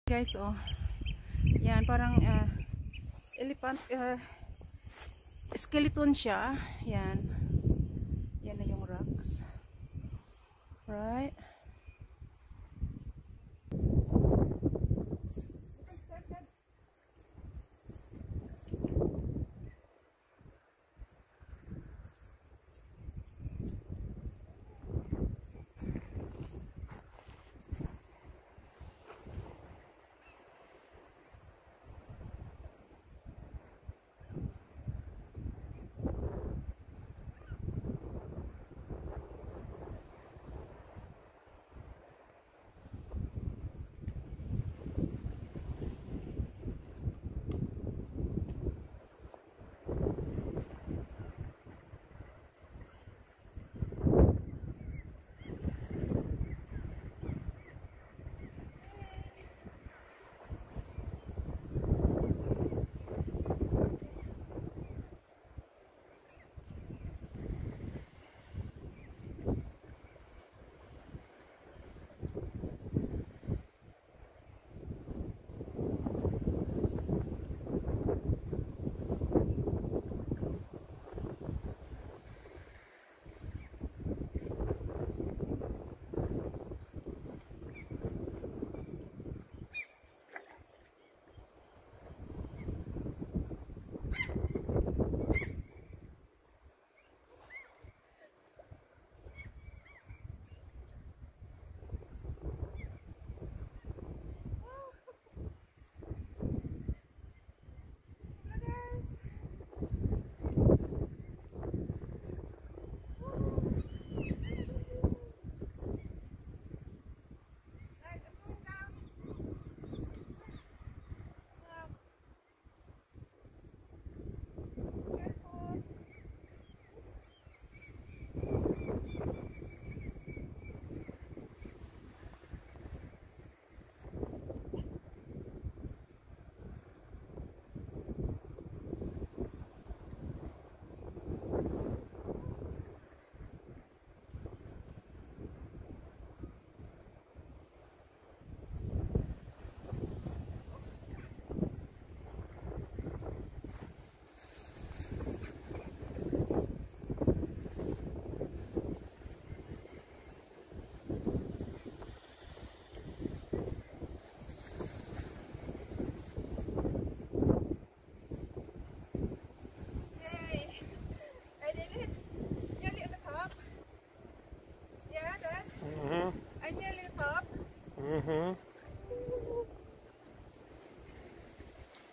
Guys, oh. Yan, parang elephant skeleton siya. Yan. Yan na yung rocks. Right?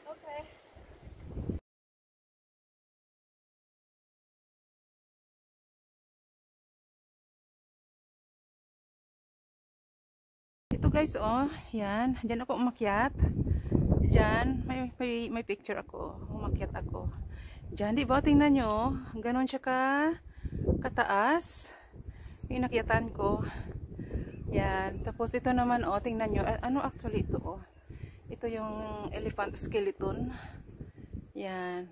Okay. Ito guys, oh, yan. Diyan ako umakyat. Diyan, may picture ako. Umakyat ako. Diyan, di ba? Tingnan nyo. Ganon siya kataas. Yung inakyatan ko. Yan. Tapos ito naman, oh, tingnan nyo. Ano actually ito, oh? Ito yung elephant skeleton. Yan.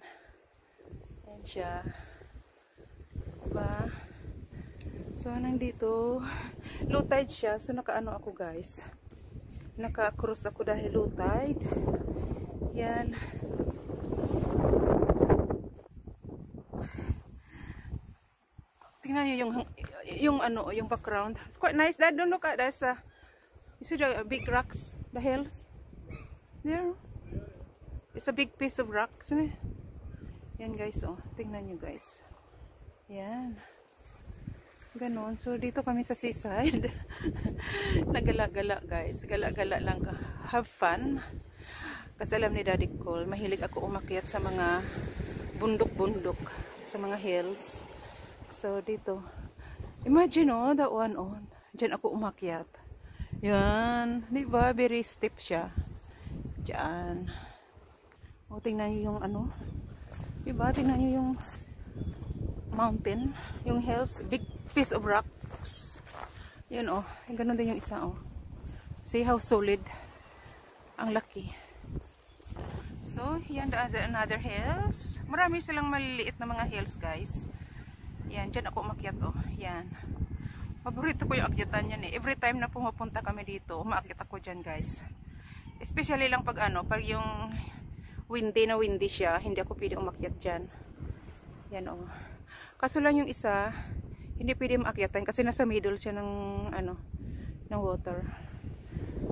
Yan siya. Diba? So, nandito. Low tide siya. So, nakaano ako, guys. Naka-cross ako dahil low tide. Yan. Tingnan nyo yung background. It's quite nice. Dad, don't look at this. You see the big rocks? The hills? There. It's a big piece of rocks. Yan guys, oh. Tingnan nyo guys. Yan. Ganon. So, dito kami sa seaside. Nagala-gala guys. Gala-gala lang ka. Have fun. Kasi alam ni Daddy Cole, mahilig ako umakyat sa mga bundok-bundok. Sa mga hills. So, dito. Imagine, oh, that one, oh. Diyan ako umakyat. Yan. Diba? Very steep siya. Diyan. O, tingnan nyo yung ano. Diba? Tingnan nyo yung mountain. Yung hills. Big piece of rocks. Yan, oh. Ganun din yung isa, oh. See how solid. Ang laki. So, yan another hills. Marami silang maliliit na mga hills, guys. Yan, dyan ako umakyat, oh. Yan. Paborito ko yung akyatan yan, eh. Every time na pumupunta kami dito, umaakyat ako dyan, guys. Especially lang pag ano, pag yung windy na windy siya, hindi ako pwede umakyat dyan. Yan o. Kaso lang yung isa, hindi pwede maakyatan kasi nasa middle siya ng ano, ng water.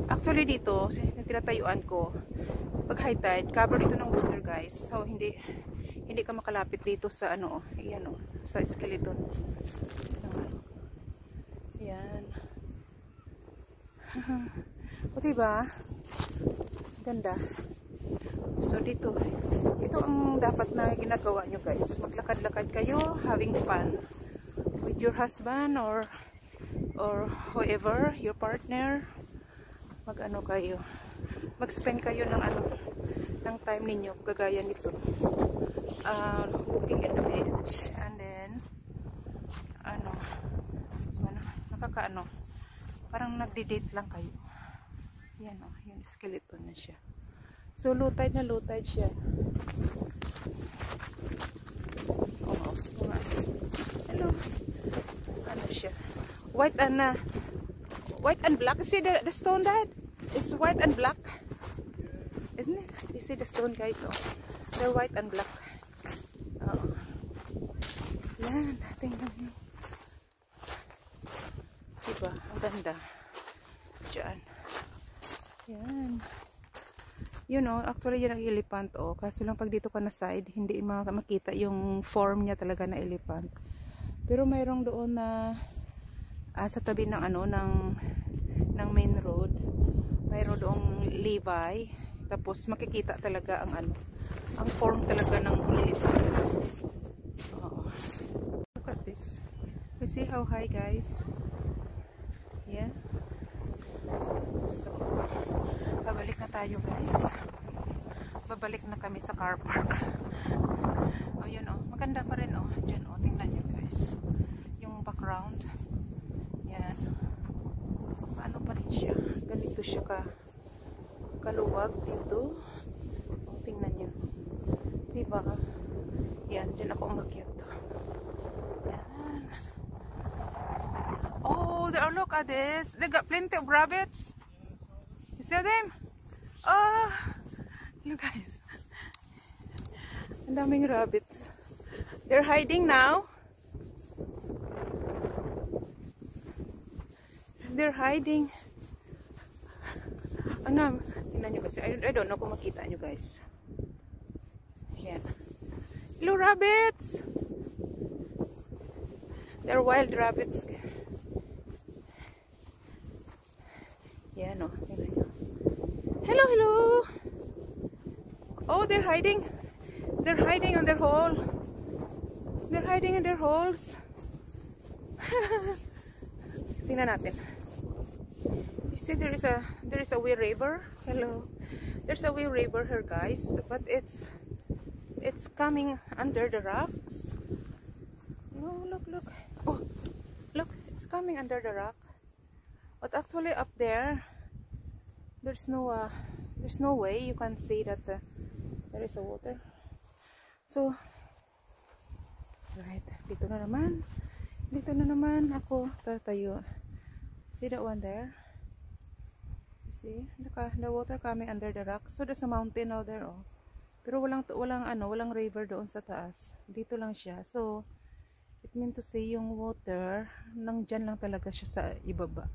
Actually dito, tinatayuan ko, pag high tide, cover dito ng water guys. So hindi ka makalapit dito sa ano, ayan o, sa skeleton. Yan. O diba? Ganda. So dito, ito ang dapat na ginagawa nyo guys. Maglakad-lakad kayo, having fun with your husband or whoever, your partner. Mag-ano kayo, mag-spend kayo ng ano, ng time ninyo, kagaya nito. Walking in the beach, and then ano, nakakaano, parang nagdi-date lang kayo. Yan o, yung skeleton na siya. So low tide na low tide siya. Oh, hello. Ano siya? White and black. You see the stone, Dad? It's white and black, isn't it? You see the stone, guys? Oh, they're white and black. Oh, yan. Tingnan nyo. Diba? Ang ganda. Diyan. Yan. You know, actually yun ang elephant, oh. Kaso lang pag dito ka na side, hindi makita yung form niya talaga na elephant. Pero mayroong doon na sa tabi ng ano, ng main road. Mayroon doong Levi. Tapos makikita talaga ang ano, ang form talaga ng elephant. Oh. Look at this. You see how high, guys? Yeah. So, babalik na tayo guys. Babalik na kami sa car park. O yun o, maganda pa rin o. Diyan o, tingnan nyo guys. Yung background. Yan. Paano pa rin siya? Ganito siya kaluwag dito. Tingnan nyo. Diba? Yan, dyan ako umakyat. Yan. Oh, look at this. They got plenty of rabbits. You see them? Oh, look guys. Ang daming rabbits. They're hiding now. They're hiding. Ano? Tingnan nyo kasi. I don't know kung makita nyo guys. Yan. Hello rabbits. They're wild rabbits. Yan o. Tingnan nyo. Hello, hello. Oh, they're hiding. They're hiding in their hole. They're hiding in their holes. Tingnan natin. You see there is a wee river. Hello. There's a wee river here, guys, but it's coming under the rocks. Oh, look. Oh, look, it's coming under the rock. But actually up there there's no way you can see that there is a water. So right, dito na naman ako tatayo. See that one there? You see the water coming under the rock. So there's a mountain out there, oh. Pero walang river doon sa taas. Dito lang siya. So it meant to say yung water nandyan lang talaga siya sa ibaba,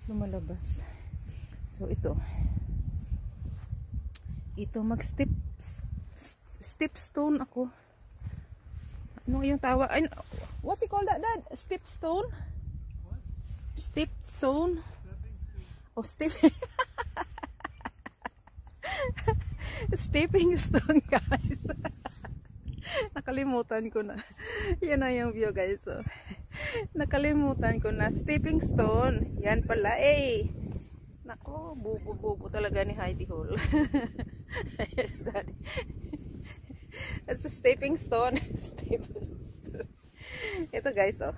lumalabas. So ito mag step stone ako. Ano yung tawa? What's it called that, Dad? Step stone? What? Step stone? Oh, step. Stepping stone, guys. Nakalimutan ko na. Yan na yung view, guys. So, nakalimutan ko na. Stepping stone. Yan pala eh. Nako, bubo talaga ni Heidi Hall. Yes, Daddy. It's a stepping stone. Stepping stone. Ito, guys, oh.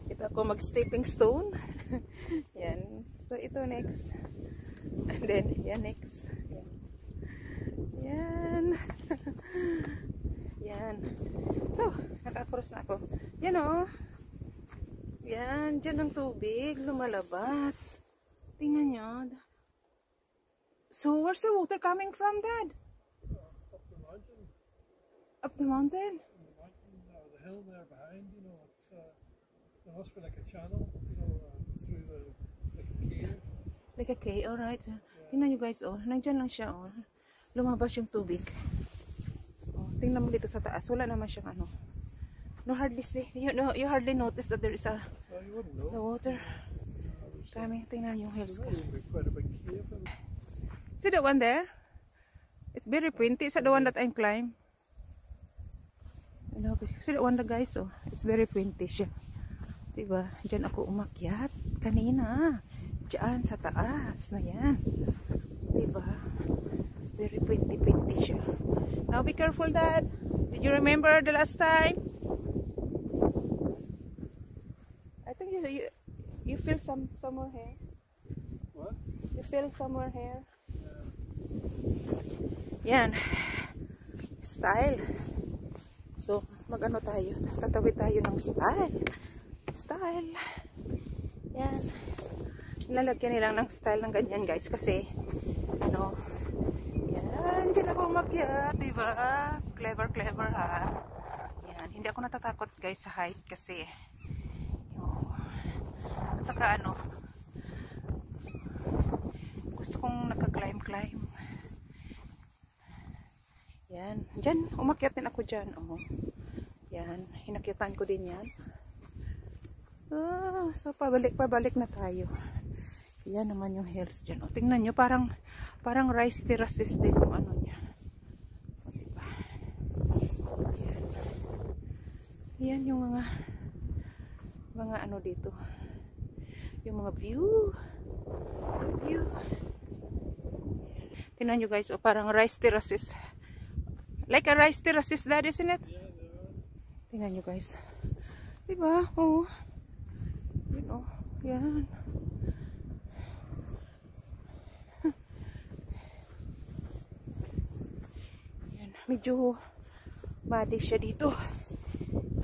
Ito ako mag-stepping stone. Yan. So, ito next. And then, yan next. Yan. Yan. So, naka-cross na ako. Yan, oh. Yan. Diyan ang tubig. Lumalabas. Tingnan nyo. So where's the water coming from, Dad? Up the mountain. Up the mountain? The mountain, the hill there behind, you know, it's there must be like a channel, you know, through the like a cave. Like a cave, alright. Tingnan nyo guys, oh. Nandyan lang siya, oh. Lumabas yung tubig. Oh, tingnan mo dito sa taas. Wala naman siyang ano. No hardly see. You hardly notice that there is a Well, you wouldn't know. the water coming. Tingnan yung hills ka. Quite a big cave. See the one there? It's very pointy. Is that the one that I'm climb? You know, see the one, the guys, oh. It's very pointy siya. Diba? Diyan ako umakyat kanina. Diyan sa taas na yan. Diba? Very pointy siya. Now be careful, Dad. Did you remember the last time? I think you feel somewhere here. What? You feel somewhere here. Yan. Style. So, mag-ano tayo? Tatawid tayo ng style. Style. Yan. Nilalagyan nilang ng style ng ganyan, guys. Kasi, ano, yan. Diyan ako umakyat, diba? Clever, ha? Yan. Hindi ako natatakot, guys, sa height. Kasi, yun. At saka, ano, gusto kong nagka-climb. Yan. Diyan, umakyat din ako dyan. Oh. Yan. Hinakyatan ko din yan. Oh, so, pabalik na tayo. Yan naman yung hills dyan. Oh, tingnan nyo, parang rice terraces din yung ano niya. O, diba? Yan. Yan yung mga ano dito. Yung mga view. Tingnan nyo guys, oh, parang rice terraces. Like a rice terraces, that, isn't it? Yeah, they are. Tingnan nyo guys. Diba? Oh. You know, yan. Yan. Medyo muddy siya dito.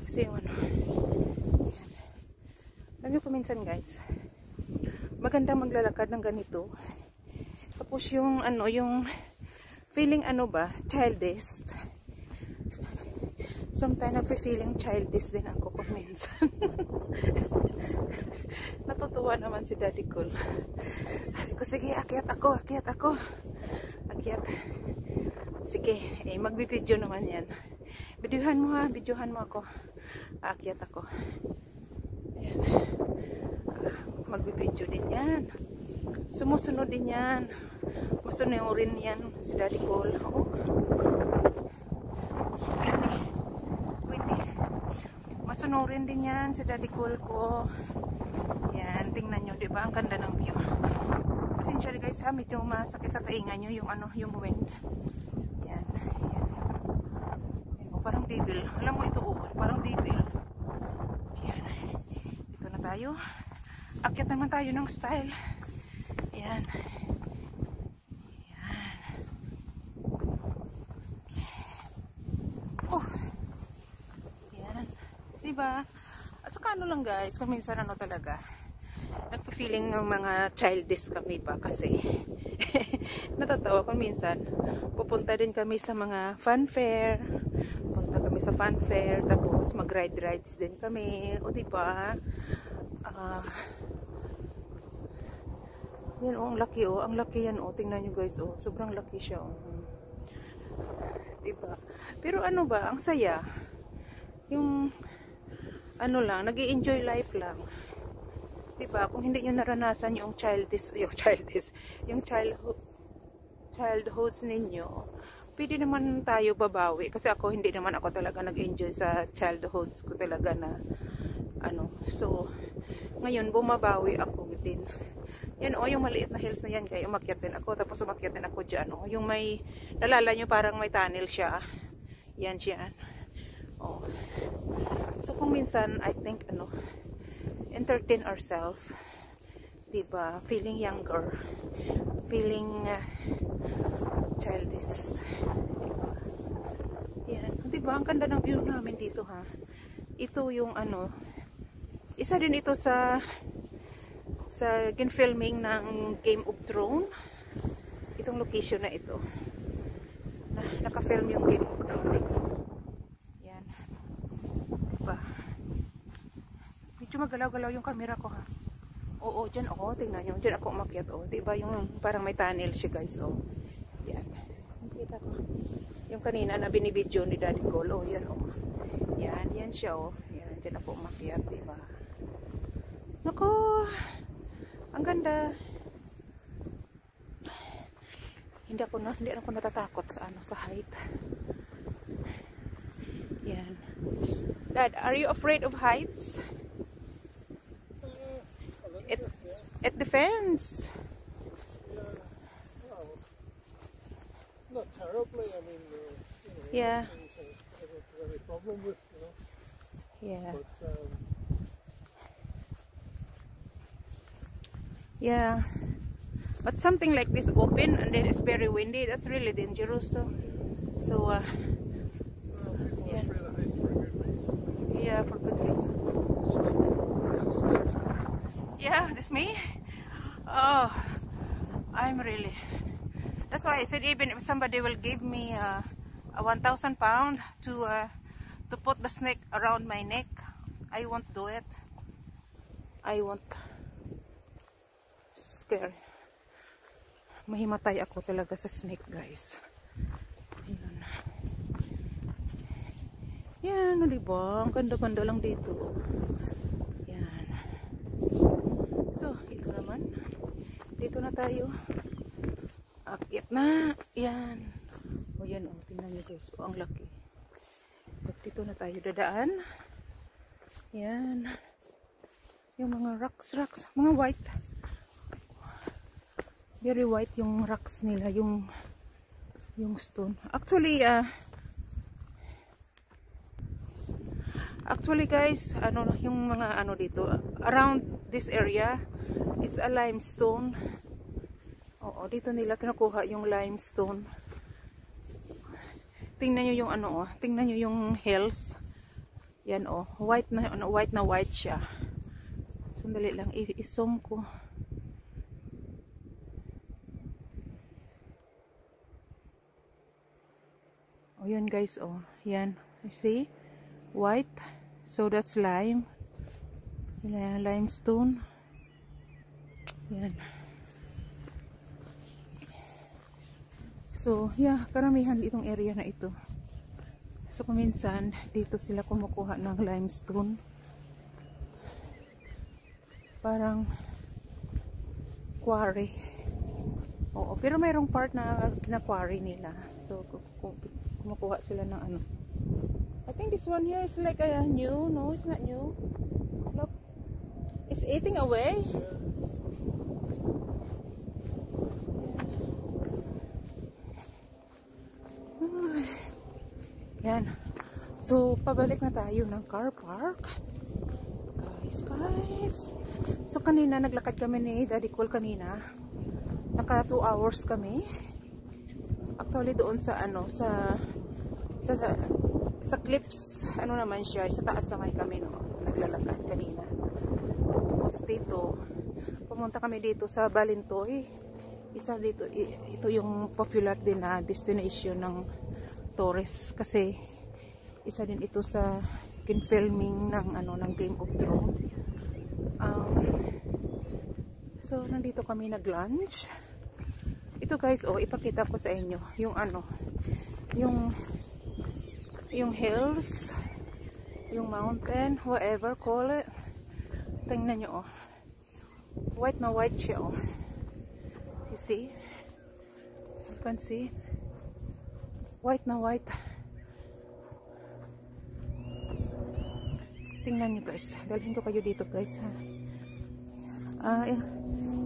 Kasi yung ano. Yan. Alam nyo kung minsan guys, maganda maglalakad ng ganito. Tapos yung ano, yung feeling ano ba, childish. Sometimes nagpe-feeling childish din ako kung minsan. Natutuwa naman si Daddy Cool. Sabi ko, sige, akyat ako. Akyat. Sige, magbibideo naman yan. Videohan mo ako. Akyat ako. Ayan. Magbibideo din yan. Sumusunod din yan. Masunurin yan si Daddy Cool. Oh. Windy. Masunurin din yan si Daddy Cool ko. Yan, tingnan nyo, diba? Ang ganda ng view. Pasensya guys ha, medyo masakit sa tainga nyo yung ano, yung wind. Yan. Yan o, parang devil. Alam mo ito o, parang devil. Yan. Dito na tayo. Akyat naman tayo ng style. Yan. Diba? At saka ano lang guys, kung minsan ano talaga, nagpa-feeling ng mga childish kami pa kasi natatawa kung minsan pupunta din kami sa mga fun fair, tapos mag-rides din kami, o diba? Yan ang laki yan tingnan nyo guys, sobrang laki siya diba? Pero ano ba, ang saya yung ano lang, nag-i-enjoy life lang. Diba? Kung hindi nyo naranasan yung childhoods ninyo, pwede naman tayo babawi. Kasi ako, hindi naman ako talaga nag-enjoy sa childhoods ko talaga na, ano. So, ngayon, bumabawi ako din. Yan yung maliit na hills na yan, kaya umakyat din ako. Tapos umakyat din ako dyan, yung may, nalala nyo parang may tunnel siya. Yan siya. Oh. So kung minsan I think entertain ourselves, diba, feeling younger, feeling childish, diba? Yan, diba, ang ganda ng view namin dito ha. Ito yung isa din ito sa ginfilming ng Game of Thrones. Itong Itong location na ito. Naka-film yung Game of Thrones dito. Yan. Diba? Medyo magalaw-galaw yung camera ko, ha. Oo, dyan ako. Tingnan nyo. Dyan ako umakyat. Oh. Diba yung parang may tunnel siya, guys. Oh. Yan. Nakita ko. Yung kanina na binibidyo ni Daddy Cole. Oh, yan. Oh. Yan. Yan siya. Oh. Yan. Dyan ako umakyat. Diba? Nako. Ang ganda. Hindi ako natatakot sa sa height. Yan. Dad, are you afraid of heights? It depends. Well, not terribly. I mean, Yeah. things I don't have any problem with, Yeah. But Yeah. But something like this open and then it's very windy, that's really dangerous. So people are afraid of heights for a good reason. yeah, for good reason. Yeah, that's me. Oh, I'm really. That's why I said even if somebody will give me a 1,000 pound to put the snake around my neck, I won't do it. I won't. Scary. Mahimatay ako talaga sa snake, guys. Ayan. Yan, diba? Ang ganda-ganda lang dito. Yan. So, ito naman. Dito na tayo. Akyat na. Yan. O yan, o. Tingnan nyo, guys. O, ang laki. Dito na tayo dadaan. Yan. Yung mga rocks. Mga white. Very white yung rocks nila, yung stone. Actually guys, yung mga dito, around this area, it's a limestone. Oo, dito nila kinukuha yung limestone. Tingnan nyo yung tingnan nyo yung hills. Yan white na white siya. Sandali lang, i-zoom ko. Oh, yun guys, yan. You see? White. So that's lime. Limestone. Yan. So, yeah, karamihan itong area na ito. So, kuminsan, dito sila kumukuha ng limestone. Parang quarry. Oo, pero mayroong part na quarry nila. So, kumukuha sila ng I think this one here is like a new. No, it's not new. Look. It's eating away. Yan. So, pabalik na tayo ng car park. Guys. So, kanina naglakad kami ni Daddy Cole kanina. Naka 2 hours kami. Actually, doon sa sa cliffs, naman siya, sa taas na kami, naglalakad kanina. Tapos dito, pumunta kami dito sa Balintawak. Isa dito, ito yung popular din na destination ng tourists kasi isa din ito sa filming ng Game of Thrones. So, nandito kami nag-lunch. Ito guys, ipakita ko sa inyo yung yung hills, yung mountain, whatever call it. Tingnan nyo, white na white siya, you see, you can see, white na white. Tingnan nyo guys, dalhin ko kayo dito guys, ha.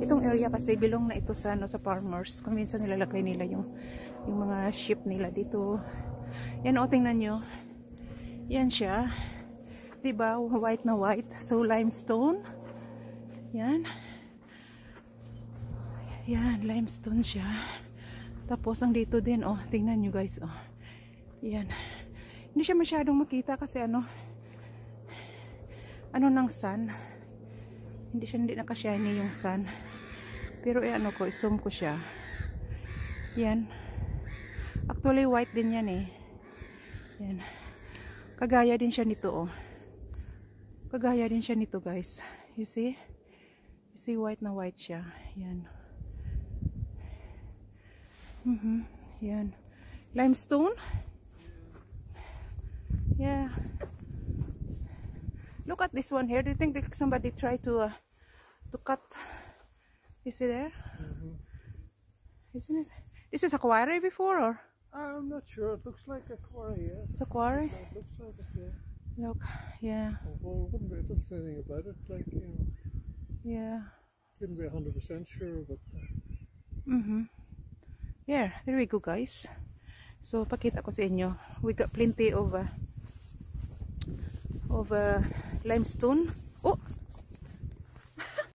Itong area kasi belong na ito sa farmers. Kung minsan nilalagay nila yung mga sheep nila dito. Yan, tingnan nyo. Yan siya. Diba? White na white. So, limestone. Yan. Yan, limestone siya. Tapos, ang dito din, tingnan nyo guys, Yan. Hindi siya masyadong makita kasi ng sun. Hindi nakashiny yung sun. Pero, i-zoom ko siya. Yan. Actually, white din yan eh. Yan. Kagaya din siya nito, oh. Kagaya din siya nito, guys. You see? You see, white na white siya. Yan. Yan. Limestone. Yeah. Look at this one here. Do you think that somebody tried to cut? You see there? Isn't it? This is a quarry before, or? I'm not sure. It looks like a quarry, yeah. It's a quarry? It looks like it, yeah. Look, yeah. Well, it doesn't say anything about it, like, you know. Yeah. Couldn't be 100% sure, but... Yeah, there we go, guys. So, pakita ko sa inyo. We got plenty of limestone.